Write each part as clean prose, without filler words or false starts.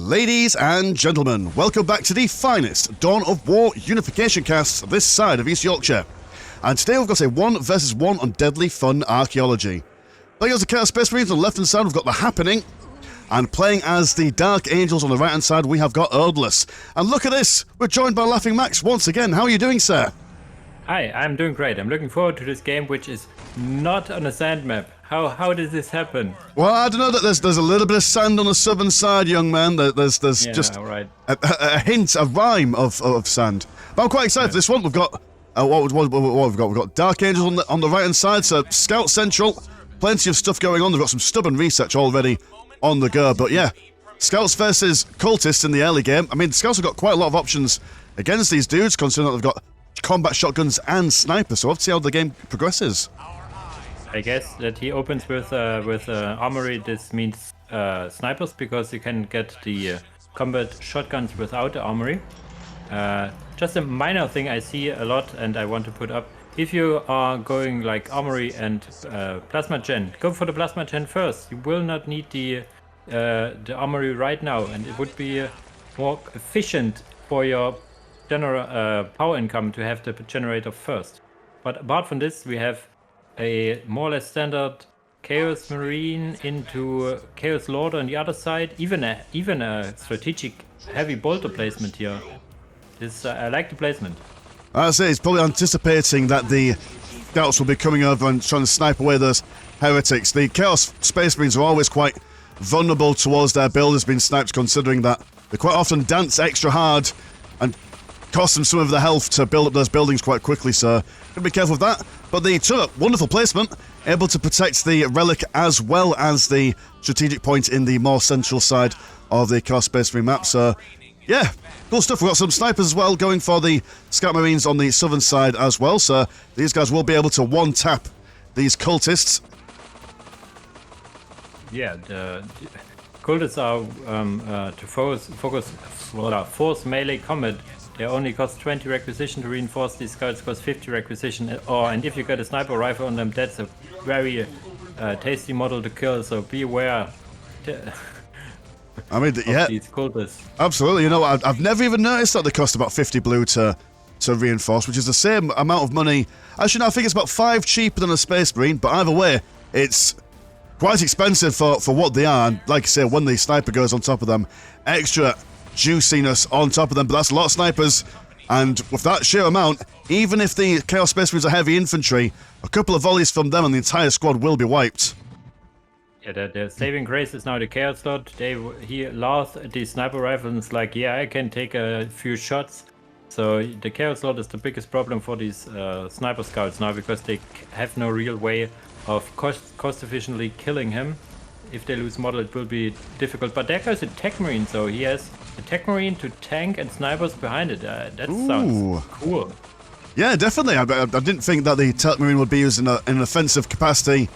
Ladies and gentlemen, welcome back to the finest Dawn of War Unification cast this side of East Yorkshire. And today we've got a 1 versus 1 on Deadly Fun Archaeology. Playing as the Chaos Space Marines on the left hand side, we've got TheHappening. And playing as the Dark Angels on the right hand side, we have got Erdless. And look at this, we're joined by Laughing Max once again. How are you doing, sir? Hi, I'm doing great. I'm looking forward to this game, which is not on a sand map. How did this happen? Well, I don't know that there's a little bit of sand on the southern side, young man. There's just right. a hint, a rhyme of sand. But I'm quite excited for this one. We've got what we've got. We've got Dark Angels on the right hand side. So Scout Central, plenty of stuff going on. They've got some stubborn research already on the go. But yeah, Scouts versus Cultists in the early game. I mean, Scouts have got quite a lot of options against these dudes, considering that they've got combat shotguns and snipers. So we'll have to see how the game progresses. I guess that he opens with armory. This means snipers, because you can get the combat shotguns without the armory. Just a minor thing I see a lot, and I want to put up. If you are going like armory and plasma gen, go for the plasma gen first. You will not need the armory right now, and it would be more efficient for your general power income to have the generator first. But apart from this, we have a more or less standard Chaos Marine into Chaos Lord on the other side. Even a strategic heavy bolter placement here. This I like the placement. I say he's probably anticipating that the Scouts will be coming over and trying to snipe away those heretics. The Chaos Space Marines are always quite vulnerable towards their builders being sniped, considering that they quite often dance extra hard and cost them some of the health to build up those buildings quite quickly, so gotta be careful with that. But the turret, wonderful placement, able to protect the Relic as well as the strategic point in the more central side of the Chaos Space Marine map. So yeah, cool stuff. We've got some snipers as well going for the Scout Marines on the southern side as well, so these guys will be able to one-tap these cultists. Yeah, the cultists are to force melee combat. They only cost 20 requisition to reinforce. These scouts cost 50 requisition. And if you get a sniper rifle on them, that's a very tasty model to kill. So be aware. I mean, yeah, these cultists. Absolutely. You know, I've never even noticed that they cost about 50 blue to reinforce, which is the same amount of money. Actually, no, I think it's about 5 cheaper than a Space Marine. But either way, it's quite expensive for what they are. And like I say, when the sniper goes on top of them, extra juiciness on top of them. But that's a lot of snipers, and with that sheer amount, even if the Chaos Space Marines are heavy infantry, a couple of volleys from them and the entire squad will be wiped. Yeah, the saving grace is now the Chaos Lord. He lost the sniper rifle and it's like, yeah, I can take a few shots. So the Chaos Lord is the biggest problem for these sniper scouts now, because they have no real way of cost efficiently killing him. If they lose model, it will be difficult. But there goes a Tech Marine, so he has a Tech Marine to tank and snipers behind it. That sounds cool. Yeah, definitely. I didn't think that the Tech Marine would be used in an offensive capacity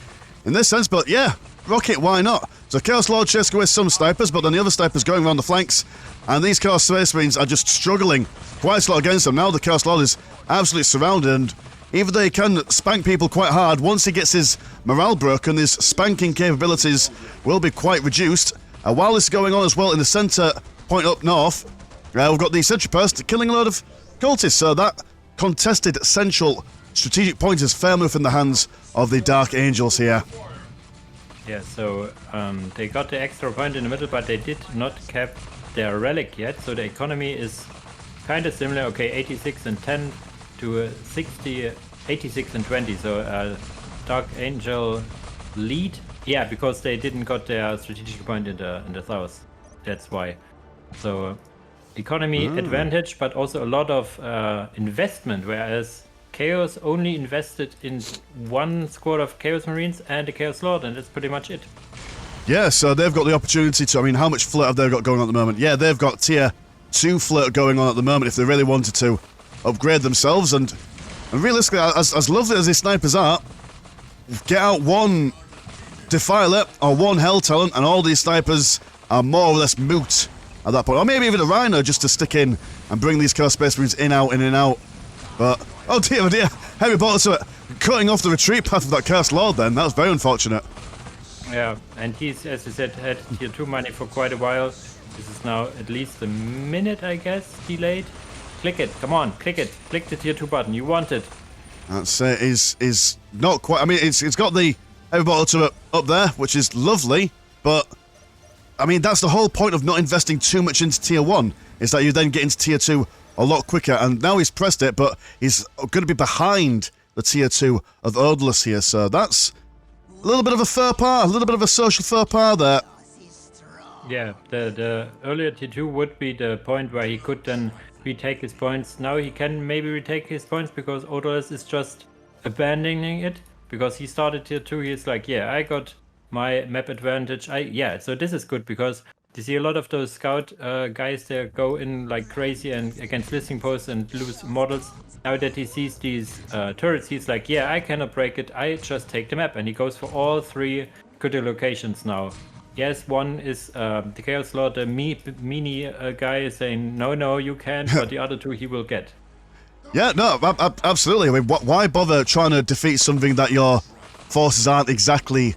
in this sense, but yeah, rocket, why not? So Chaos Lord chasing away some snipers, but then the other snipers going around the flanks, and these Chaos Space Marines are just struggling quite a lot against them. Now the Chaos Lord is absolutely surrounded, and even though he can spank people quite hard, once he gets his morale broken, his spanking capabilities will be quite reduced. While this is going on as well in the centre point up north, we've got the Sentry Post killing a load of cultists, so that contested central strategic point is firmly within the hands of the Dark Angels here. Yeah, so they got the extra point in the middle, but they did not cap their Relic yet, so the economy is kind of similar. Okay, 86 and 10 to 60, 86 and 20, so Dark Angel lead. Yeah, because they didn't got their strategic point in the south. That's why. So economy advantage, but also a lot of investment, whereas Chaos only invested in one squad of Chaos Marines and a Chaos Lord, and that's pretty much it. Yeah, so they've got the opportunity to, I mean, how much flirt have they got going on at the moment? Yeah, they've got tier 2 flirt going on at the moment if they really wanted to upgrade themselves, and realistically, as lovely as these snipers are, get out one Defiler or one Hell Talent and all these snipers are more or less moot at that point. Or maybe even a Rhino just to stick in and bring these Chaos Space Marines in and out. But, oh dear, heavy bolter to it. Cutting off the retreat path of that Chaos Lord then, that was very unfortunate. Yeah, and he's, as you said, had tier 2 money for quite a while. This is now at least a minute, I guess, delayed. Click it, come on, click it. Click the tier 2 button, you want it. That's is not quite. I mean, it's got the heavy bottle up there, which is lovely, but I mean that's the whole point of not investing too much into tier 1 is that you then get into tier 2 a lot quicker. And now he's pressed it, but he's going to be behind the tier 2 of Odalus here, so that's a little bit of a faux pas, a little bit of a social faux pas there. Yeah, the earlier tier 2 would be the point where he could then retake his points. Now he can maybe retake his points because Odalus is just abandoning it. Because he started tier 2, he's like, yeah, I got my map advantage. So this is good because you see a lot of those scout guys, they go in like crazy and against listing posts and lose models. Now that he sees these turrets, he's like, yeah, I cannot break it. I just take the map. And he goes for all 3 critical locations now. Yes, one is the Chaos Lord, the mini guy saying, no, you can't, but the other 2 he will get. Yeah, no, absolutely. I mean, why bother trying to defeat something that your forces aren't exactly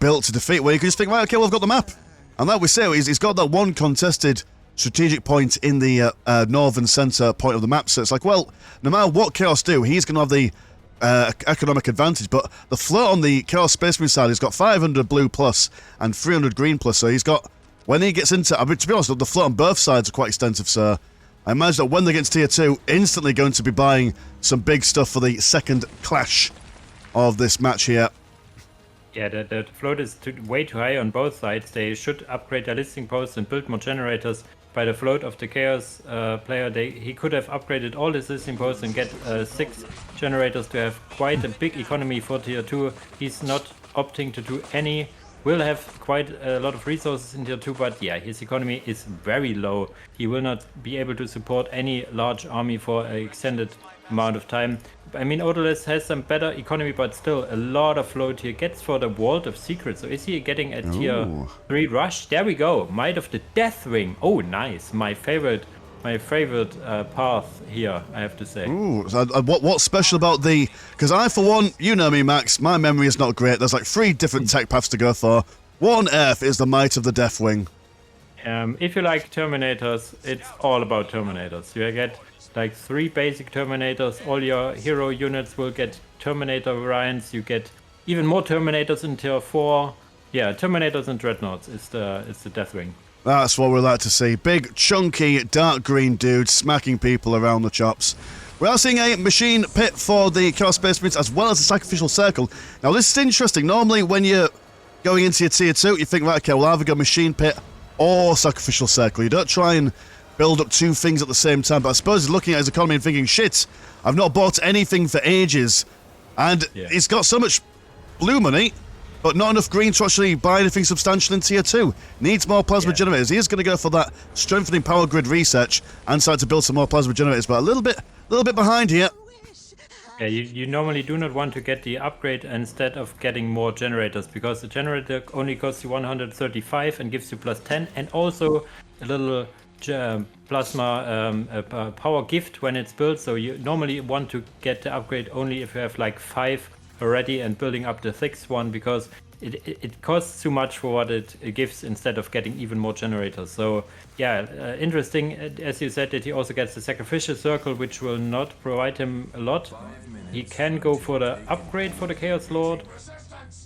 built to defeat, where you can just think, right, okay, well, I've got the map. And like we say, he's got that one contested strategic point in the northern centre point of the map, so it's like, well, no matter what Chaos do, he's going to have the economic advantage, but the float on the Chaos Space Marine side, he's got 500 blue plus and 300 green plus, so he's got, when he gets into, I mean, to be honest, the float on both sides are quite extensive, so I imagine that when they get to tier 2, instantly going to be buying some big stuff for the second clash of this match here. Yeah, the float is way too high on both sides. They should upgrade their listing posts and build more generators. By the float of the Chaos player, he could have upgraded all his listing posts and get 6 generators to have quite a big economy for tier 2. He's not opting to do any. Will have quite a lot of resources in tier 2, but yeah, his economy is very low. He will not be able to support any large army for an extended amount of time. I mean, Odalus has some better economy, but still a lot of float here. Gets for the Vault of Secrets. So is he getting a tier 3 rush? There we go. Might of the Deathwing. Oh, nice. My favorite path here, I have to say. Ooh, what's special about the... Because I, for one, you know me, Max, my memory is not great. There's like 3 different tech paths to go for. What on earth is the Might of the Deathwing? If you like Terminators, it's all about Terminators. You get like 3 basic Terminators. All your hero units will get Terminator variants. You get even more Terminators in tier 4. Yeah, Terminators and Dreadnoughts is the Deathwing. That's what we like to see. Big, chunky, dark green dudes smacking people around the chops. We are seeing a machine pit for the Chaos Space Marines as well as a sacrificial circle. Now, this is interesting. Normally, when you're going into your tier 2, you think, right, okay, we'll either go machine pit or sacrificial circle. You don't try and build up 2 things at the same time. But I suppose he's looking at his economy and thinking, shit, I've not bought anything for ages. And he's got so much blue money, but not enough green to actually buy anything substantial in tier 2. Needs more plasma generators. He is going to go for that strengthening power grid research and start to build some more plasma generators, but a little bit behind here. Yeah, you normally do not want to get the upgrade instead of getting more generators, because the generator only costs you 135 and gives you plus 10, and also a little plasma power gift when it's built. So you normally want to get the upgrade only if you have like 5 already and building up the 6th one, because it costs too much for what it gives instead of getting even more generators. So yeah, interesting, as you said, that he also gets the sacrificial circle, which will not provide him a lot. He can go for the upgrade for the Chaos Lord,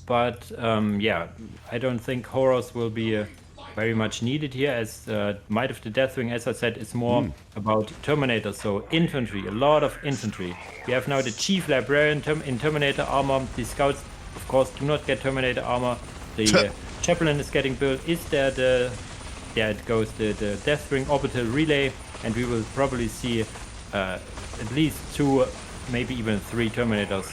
but yeah, I don't think horrors will be very much needed here, as Might of the Deathwing, as I said, is more about Terminator, so infantry, a lot of infantry. We have now the Chief Librarian in Terminator armor. The scouts, of course, do not get Terminator armor. The Chaplain is getting built. Is there the... Yeah, it goes the Deathwing Orbital Relay, and we will probably see at least 2, maybe even 3 Terminators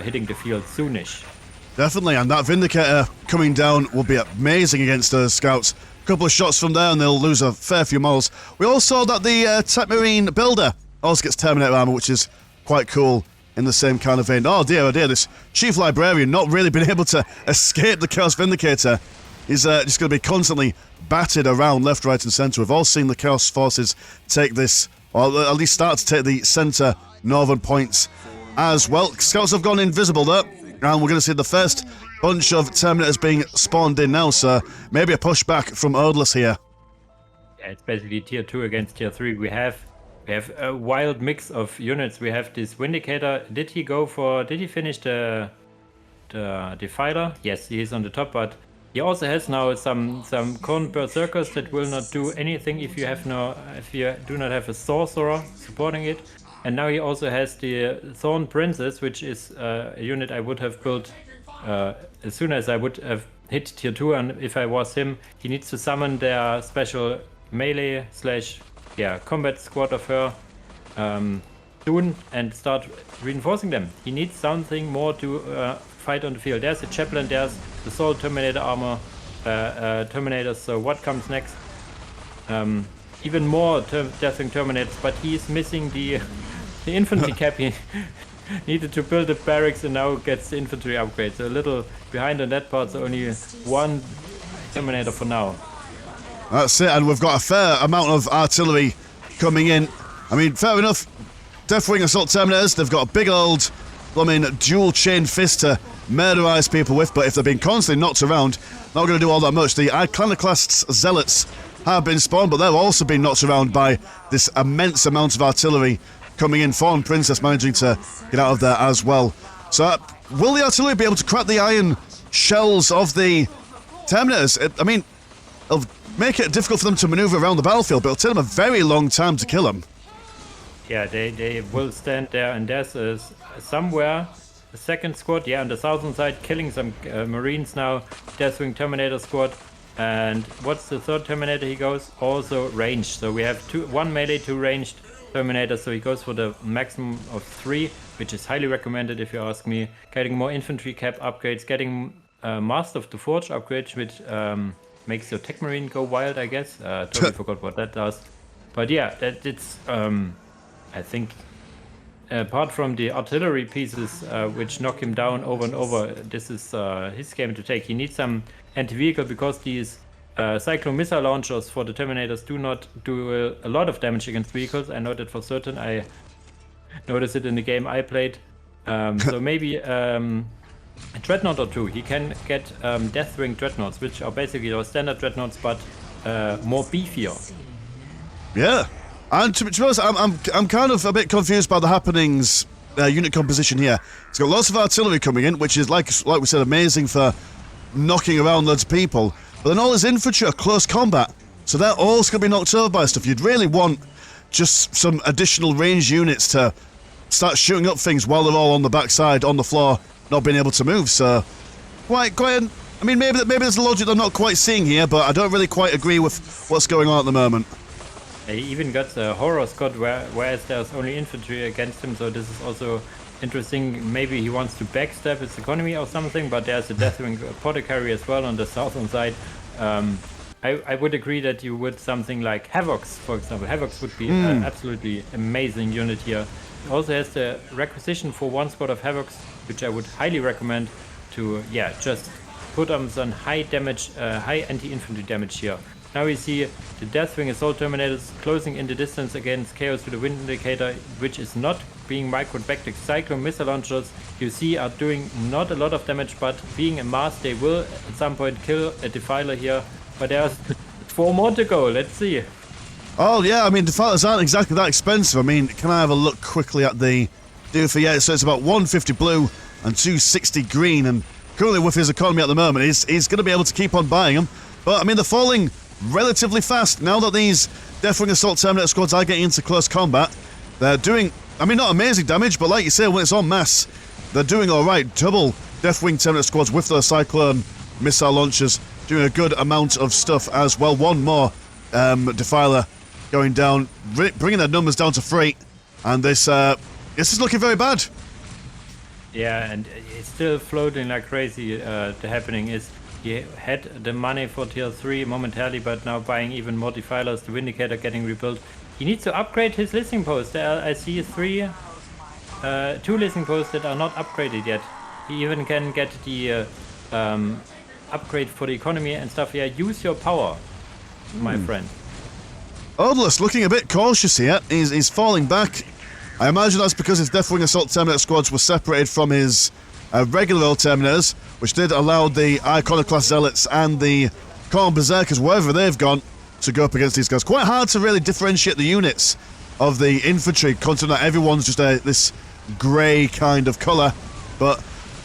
hitting the field soonish. Definitely, and that Vindicator coming down will be amazing against those scouts. A couple of shots from there and they'll lose a fair few models. We also saw that the Tech Marine Builder also gets Terminator armor, which is quite cool in the same kind of vein. Oh dear, this Chief Librarian not really been able to escape the Chaos Vindicator. He's just going to be constantly battered around left, right and centre. We've all seen the Chaos Forces take this, or at least start to take the centre northern points as well. Scouts have gone invisible there. And we're going to see the first bunch of Terminators being spawned in now, so maybe a pushback from Odalus here. Yeah, it's basically tier 2 against tier 3. We have a wild mix of units. We have this Vindicator. Did he finish the Defiler? Yes, he is on the top, but he also has now some Corn Berserkers that will not do anything if you do not have a Sorcerer supporting it. And now he also has the Thorn Princess, which is a unit I would have built as soon as I would have hit tier 2, and if I was him, he needs to summon their special melee / combat squad of her soon and start reinforcing them. He needs something more to fight on the field. There's the Chaplain, there's the Soul Terminator armor, Terminators, so what comes next? Even more Deathwing Terminators, but he's missing the infantry cap. He needed to build the barracks and now gets the infantry upgrade. So a little behind on that part, so only one Terminator for now. That's it, and we've got a fair amount of artillery coming in. I mean, fair enough. Deathwing Assault Terminators, they've got a big old, dual chain fist to murderize people with, but if they're being constantly knocked around, not going to do all that much. The Iconoclast's Zealots have been spawned, but they've also been knocked around by this immense amount of artillery coming in. Thorn Princess managing to get out of there as well. So, will the artillery be able to crack the iron shells of the Terminators? I mean, it'll make it difficult for them to maneuver around the battlefield, but it'll take them a very long time to kill them. Yeah, they will stand there, and there's somewhere a second squad, on the southern side, killing some Marines now. Deathwing Terminator squad. And what's the third Terminator he goes? Also ranged. So we have one melee, 2 ranged Terminators, so he goes for the maximum of 3, which is highly recommended if you ask me. Getting more infantry cap upgrades, getting Master of the Forge upgrades, which makes your Tech Marine go wild, I guess. Totally forgot what that does. But yeah, it's I think apart from the artillery pieces which knock him down over and over, this is his game to take. He needs some anti-vehicle because these Cyclone missile launchers for the Terminators do not do a lot of damage against vehicles. I know that for certain. I noticed it in the game I played. So maybe a Dreadnought or 2. He can get Deathwing Dreadnoughts, which are basically our standard Dreadnoughts, but more beefier. Yeah. And to be honest, I'm kind of a bit confused by the Happening's unit composition here. It's got lots of artillery coming in, which is, like we said, amazing for knocking around loads of people. But then all his infantry are close combat, so they're all going to be knocked over by stuff. You'd really want just some additional range units to start shooting up things while they're all on the backside, on the floor, not being able to move. So, quite. I mean, maybe there's a logic I'm not quite seeing here, but I don't really quite agree with what's going on at the moment. He even got the Horror Squad, whereas there's only infantry against him, so this is also interesting. Maybe he wants to backstab his economy or something, but there's a Deathwing Apothecary as well on the southern side. I would agree that you would something like Havocs, for example. Havocs would be an absolutely amazing unit here. It also has the requisition for 1 squad of Havocs, which I would highly recommend to, just put on some high damage, high anti-infantry damage here. Now we see the Deathwing Assault Terminators closing in the distance against Chaos with the Wind Indicator, which is not being microed back. The Cyclone missile launchers you see are doing not a lot of damage, but being a mass, they will at some point kill a Defiler here. But there's 4 more to go. Let's see. Oh yeah, I mean Defilers aren't exactly that expensive. I mean, can I have a look quickly at the Doofy? Yeah, so it's about 150 blue and 260 green, and currently with his economy at the moment, he's going to be able to keep on buying them. But I mean, they're falling relatively fast now that these Deathwing Assault Terminator squads are getting into close combat. They're doing, I mean, not amazing damage, but like you say, when it's en masse, they're doing all right. Double Deathwing Terminator squads with those Cyclone missile launchers doing a good amount of stuff as well. One more Defiler going down, bringing their numbers down to 3, and this is looking very bad. Yeah, and it's still floating like crazy. The Happening is he had the money for tier 3 momentarily, but now buying even more Defilers, the Vindicator getting rebuilt. He needs to upgrade his listening posts. There I see 2 listening posts that are not upgraded yet. He even can get the upgrade for the economy and stuff. Yeah, use your power, my friend. Odalus looking a bit cautious here. He's falling back. I imagine that's because his Deathwing Assault Terminator squads were separated from his regular old Terminators, which did allow the Iconoclast Zealots and the Corn Berserkers, wherever they've gone, to go up against these guys. Quite hard to really differentiate the units of the infantry, considering that everyone's just this grey kind of colour. But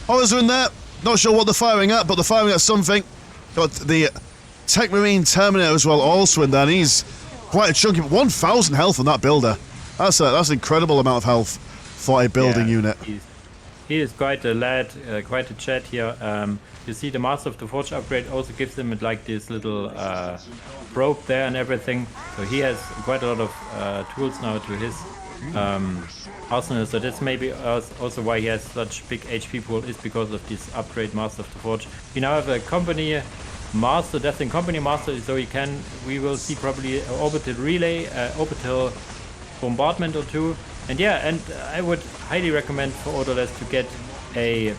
horrors are in there. Not sure what they're firing at, but they're firing at something. Got the Tech Marine Terminator as well, also in there, and he's quite a chunky. 1,000 health on that builder. That's an incredible amount of health for a building unit. He is quite a lad, quite a chat here. You see the Master of the Forge upgrade also gives him like this little probe there and everything. So he has quite a lot of tools now to his arsenal. So that's maybe also why he has such big HP pool, is because of this upgrade Master of the Forge. We now have a company master, Deathwing company master, so we will see probably an orbital relay, orbital bombardment or two. And yeah, and I would highly recommend for Odorless to get a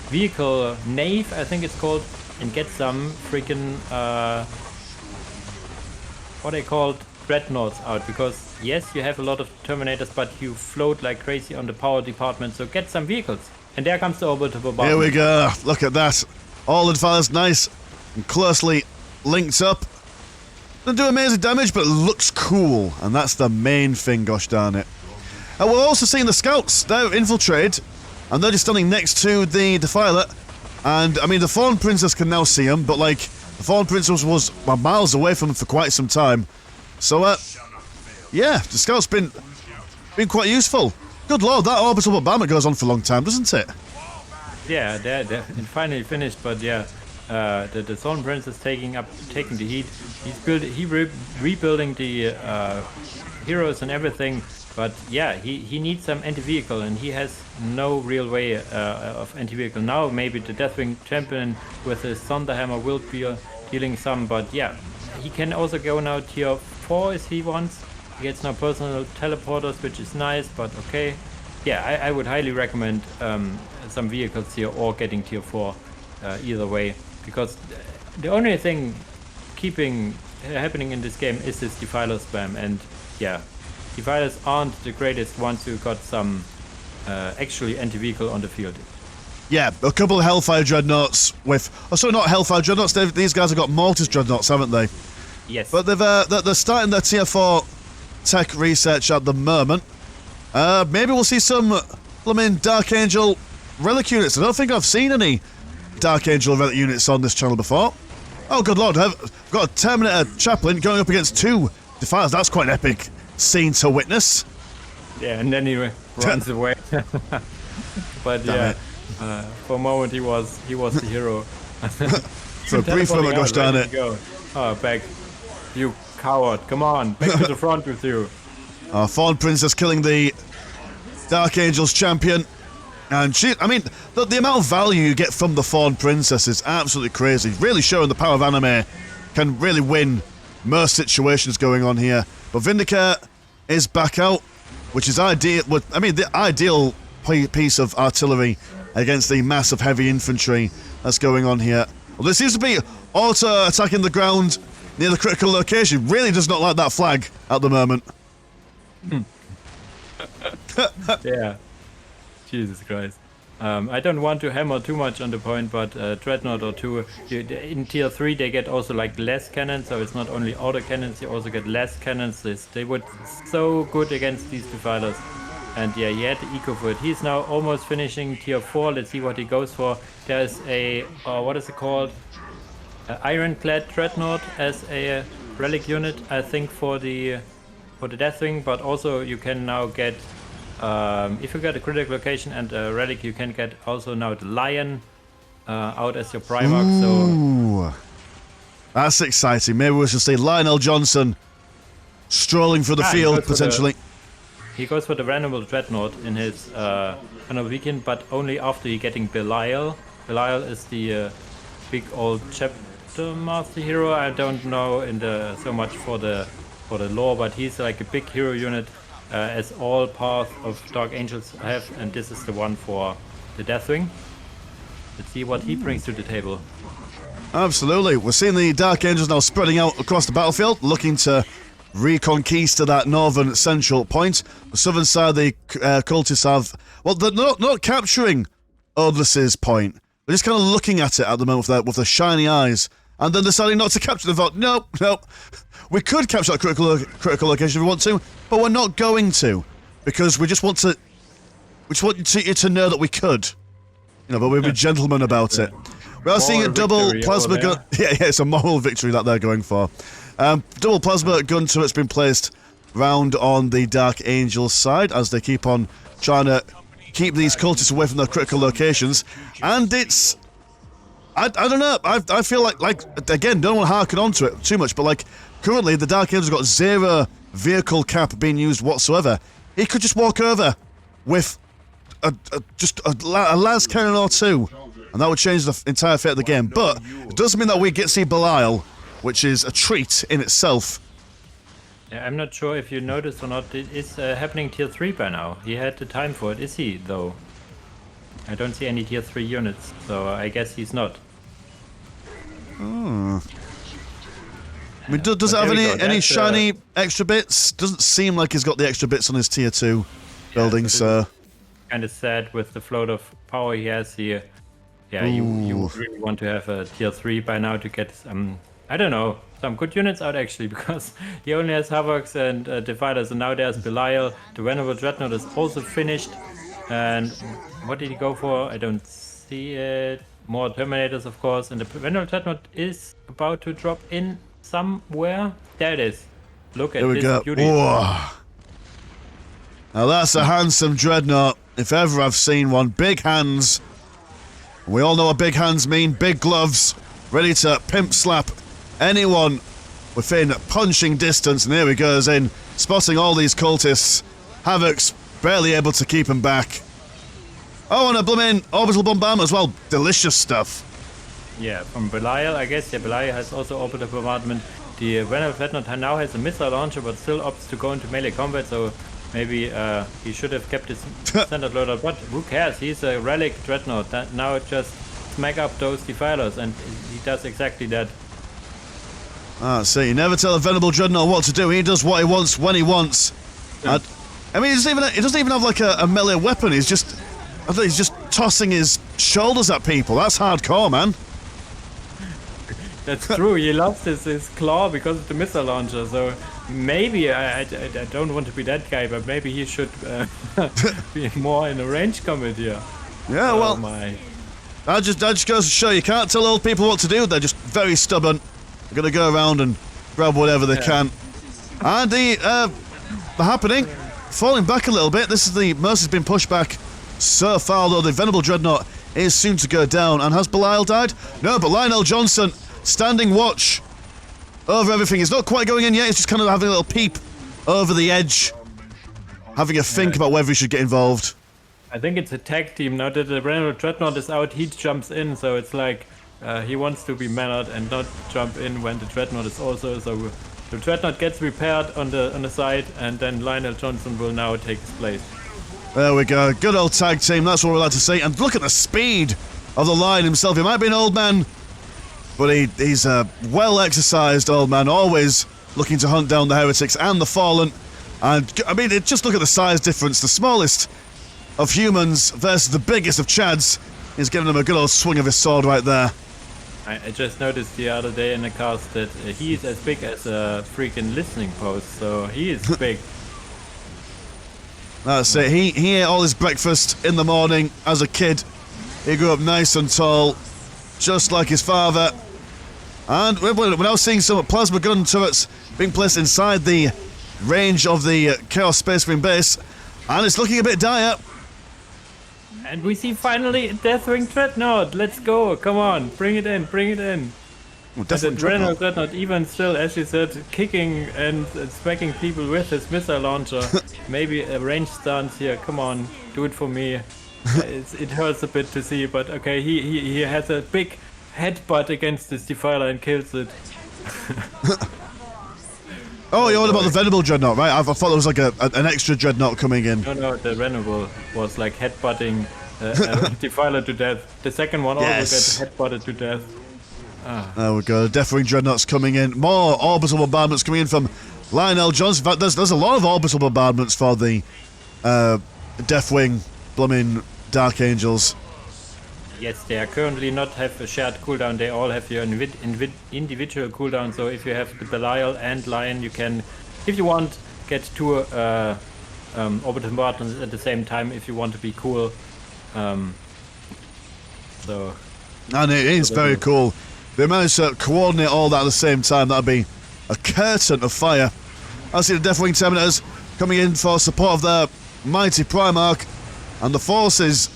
vehicle nave, I think it's called, and get some freaking what they called dreadnoughts out, because yes, you have a lot of Terminators, but you float like crazy on the power department, so get some vehicles. And there comes the orbital bombardment. Here we go, look at that. All advanced, nice and closely linked up. Doesn't do amazing damage, but it looks cool, and that's the main thing, gosh darn it. And we're also seeing the scouts. They're infiltrated, and they're just standing next to the Defiler. And I mean, the Fawn Princess can now see them, but like, the Fawn Princess was miles away from them for quite some time. So, yeah, the scouts been quite useful. Good lord, that orbital bombardment goes on for a long time, doesn't it? Yeah, they're finally finished, but yeah, the Thorn Prince is taking the heat. He's rebuilding the heroes and everything. But yeah, he needs some anti-vehicle, and he has no real way of anti-vehicle. Now maybe the Deathwing champion with his Thunderhammer will be dealing some, but yeah, he can also go now tier 4 if he wants. He gets now personal teleporters, which is nice, but okay. Yeah, I would highly recommend some vehicles here or getting tier 4 either way, because the only thing keeping happening in this game is this Defiler spam, and yeah, Defilers aren't the greatest once you got some actually anti-vehicle on the field. Yeah, a couple of Hellfire Dreadnoughts with... Oh, sorry, not Hellfire Dreadnoughts. These guys have got Mortis Dreadnoughts, haven't they? Yes. But they're starting their tier 4 tech research at the moment. Maybe we'll see some Dark Angel Relic units. I don't think I've seen any Dark Angel Relic units on this channel before. Oh, good lord. I've got a Terminator Chaplain going up against 2 Defilers. That's quite an epic scene to witness. Yeah, and then he runs away. But yeah, for a moment he was the hero. For a brief moment, gosh darn it. Oh, back, you coward! Come on, back to the front with you. Fawn Princess killing the Dark Angels champion, and I mean, the amount of value you get from the Fawn Princess is absolutely crazy. Really showing the power of anime can really win most situations going on here. But Vindicate is back out, which is ideal. I mean, the ideal piece of artillery against the mass of heavy infantry that's going on here. Well, there seems to be auto-attacking the ground near the critical location. Really does not like that flag at the moment. Yeah. Jesus Christ. I don't want to hammer too much on the point, but Dreadnought or 2, in tier 3 they get also like less cannons, so it's not only auto cannons, you also get less cannons. They were so good against these Defilers. And yeah, he had the eco for it. He's now almost finishing tier 4. Let's see what he goes for. There's a, what is it called? Ironclad Dreadnought as a relic unit, I think, for the Deathwing, but also you can now get, if you get a critical location and a relic, you can get also now the Lion out as your Primarch. Ooh, that's exciting. Maybe we should see Lionel Johnson strolling through the field, potentially. He goes for the Random Dreadnought in his weekend, but only after he getting Belial. Belial is the big old chapter master hero. I don't know so much for the lore, but he's like a big hero unit, as all Path of Dark Angels have, and this is the one for the Deathwing. Let's see what he brings to the table. Absolutely. We're seeing the Dark Angels now spreading out across the battlefield, looking to reconquista that northern central point. The southern side, the cultists have... Well, they're not capturing Odlis's point. They're just kind of looking at it at the moment with their shiny eyes and then deciding not to capture the vault. Nope. We could capture that critical location if we want to, but we're not going to, because we just want you to know that we could. You know, but we'll be gentlemen about it. We are seeing a double plasma gun. Yeah, it's a moral victory that they're going for. Double plasma gun turret's been placed round on the Dark Angels side as they keep on trying to keep these cultists away from their critical locations. And it's... I don't know. I feel like again, don't want to harken onto it too much, but like currently the Dark Angels got 0 vehicle cap being used whatsoever. He could just walk over with just a las cannon or two, and that would change the entire fate of the game. But it doesn't mean that we get to see Belial, which is a treat in itself. Yeah, I'm not sure if you noticed or not. It is happening tier 3 by now. He had the time for it. Is he though? I don't see any tier 3 units, so I guess he's not. I mean, does it have any shiny extra bits? Doesn't seem like he's got the extra bits on his tier 2 building, so... Kind of sad with the float of power he has here. Yeah, you really want to have a tier 3 by now to get some, I don't know, some good units out actually, because he only has Havocs and Defilers, and now there's Belial. The Venerable Dreadnought is also finished. And what did he go for? I don't see it. More Terminators, of course, and the Venerable Dreadnought is about to drop in somewhere. There it is. Look at this beauty. Whoa. Now that's a handsome Dreadnought, if ever I've seen one. Big hands. We all know what big hands mean. Big gloves, ready to pimp slap anyone within punching distance. And here he goes in, spotting all these cultists. Havoc's barely able to keep him back. Oh, and a blooming orbital bombardment as well. Delicious stuff. Yeah, from Belial, I guess. Yeah, Belial has also orbital bombardment. The Venerable Dreadnought now has a missile launcher, but still opts to go into melee combat, so maybe he should have kept his standard loadout. But who cares? He's a Relic Dreadnought. That now just smack up those Defilers, and he does exactly that. So you never tell a Venerable Dreadnought what to do. He does what he wants when he wants. Yeah. I mean, he doesn't even have like a melee weapon. He's just tossing his shoulders at people. That's hardcore, man. That's true. He lost his claw because of the missile launcher. So maybe I don't want to be that guy, but maybe he should be more in a range combat here. Yeah, well, that just goes to show you can't tell old people what to do. They're just very stubborn. They're gonna go around and grab whatever they can. And the happening, falling back a little bit. This is the Mercy's been pushed back so far, although the Venerable Dreadnought is soon to go down. And has Belial died? No, but Lionel Johnson standing watch over everything. He's not quite going in yet. He's just kind of having a little peep over the edge, having a think about whether he should get involved. I think it's a tag team. Now that the Venerable Dreadnought is out, he jumps in, so it's like he wants to be mannered and not jump in when the Dreadnought is also. So the Dreadnought gets repaired on the side, and then Lionel Johnson will now take his place. There we go. Good old tag team. That's what we like to see. And look at the speed of the Lion himself. He might be an old man, but he's a well-exercised old man, always looking to hunt down the heretics and the fallen. And, I mean, just look at the size difference. The smallest of humans versus the biggest of Chads is giving him a good old swing of his sword right there. I just noticed the other day in the cast that he's as big as a freaking listening post, so he is big. That's it. He ate all his breakfast in the morning as a kid. He grew up nice and tall, just like his father. And we're now seeing some plasma gun turrets being placed inside the range of the Chaos Space Marine base, and it's looking a bit dire. And we see finally Deathwing Dreadnought. Let's go. Come on. Bring it in. Bring it in. Well, Deathwing Dreadnought, even still, as you said, kicking and smacking people with his missile launcher. Maybe a range stance here. Come on. Do it for me. It hurts a bit to see, but okay. He has a big headbutt against this Defiler and kills it. Oh, you're on about the Venerable Dreadnought, right? I thought there was like an extra Dreadnought coming in. No, the Venerable was like headbutting Defiler to death. The second one also gets headbutted to death. There we go. Deathwing Dreadnoughts coming in. More orbital bombardments coming in from Lionel Johnson. In fact, there's a lot of orbital bombardments for the Deathwing blooming Dark Angels. Yes, they are currently not have a shared cooldown. They all have your individual cooldown. So if you have the Belial and Lion, you can, if you want, get 2 orbital buttons at the same time if you want to be cool. So. And it is very cool. They managed to coordinate all that at the same time. That'd be a curtain of fire. I see the Deathwing Terminators coming in for support of their mighty Primarch, and the forces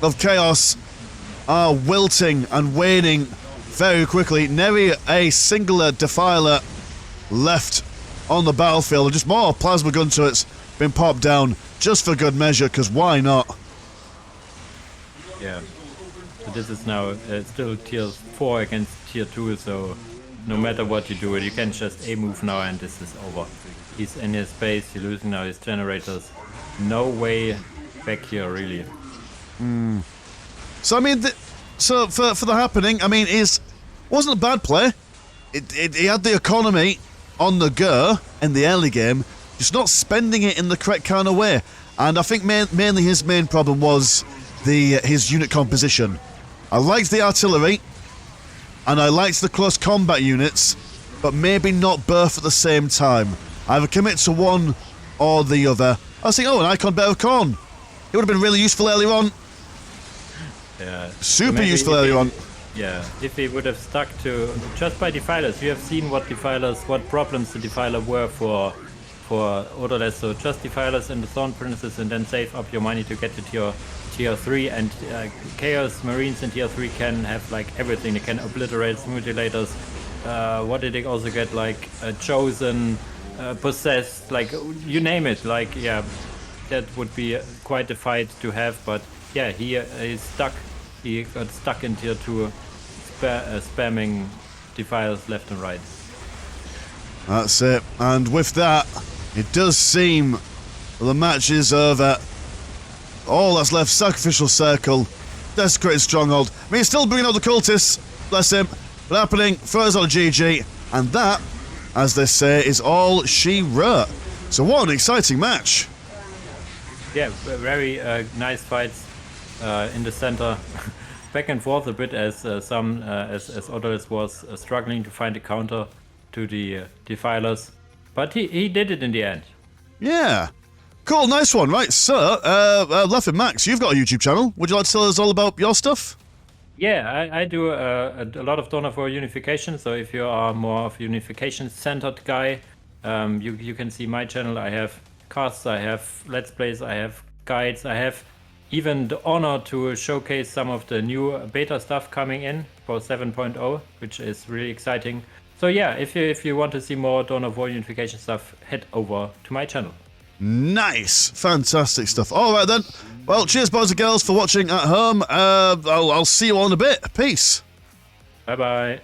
of Chaos are wilting and waning very quickly. Nary a singular Defiler left on the battlefield. Just more plasma gun turrets been popped down just for good measure, because why not? Yeah. So this is now still tier 4 against tier 2, so no matter what you do, you can just A-move now and this is over. He's in his base, he's losing now his generators. No way back here, really. So, I mean, so for the happening, I mean, wasn't a bad play. He had the economy on the go in the early game, just not spending it in the correct kind of way. And I think mainly his main problem was his unit composition. I liked the artillery, and I liked the close combat units, but maybe not both at the same time. Either commit to one or the other. I was thinking, an Icon Bear of Corn. It would have been really useful earlier on. Yeah. Super useful earlier on. Yeah, if he would have stuck to just by Defilers. We have seen what problems the Defiler were for Odorless. So just Defilers and the Thorn Princess, and then save up your money to get to tier 3. And Chaos Marines in tier 3 can have like everything. They can obliterate mutilators. What did they also get? Like Chosen, Possessed, like you name it. Like yeah, that would be quite a fight to have. But yeah, he's stuck. He got stuck in tier 2, spamming Defilers left and right. That's it. And with that, it does seem the match is over. All that's left, Sacrificial Circle, Desecrated Stronghold. I mean, he's still bringing out the cultists, bless him. But happening, throws on a GG. And that, as they say, is all she wrote. So what an exciting match. Yeah, very nice fights in the center. Back and forth a bit as Odorless was struggling to find a counter to the Defilers. But he did it in the end. Yeah. Cool, nice one. Right, so, Leffin Max, you've got a YouTube channel. Would you like to tell us all about your stuff? Yeah, I do a lot of donor for Unification. So if you are more of a Unification-centered guy, you can see my channel. I have casts, I have Let's Plays, I have guides, I have even the honor to showcase some of the new beta stuff coming in for 7.0, which is really exciting. So yeah, if you want to see more Dawn of War Unification stuff, head over to my channel. Nice, fantastic stuff. All right then. Well, cheers, boys and girls, for watching at home. I'll see you all in a bit. Peace. Bye bye.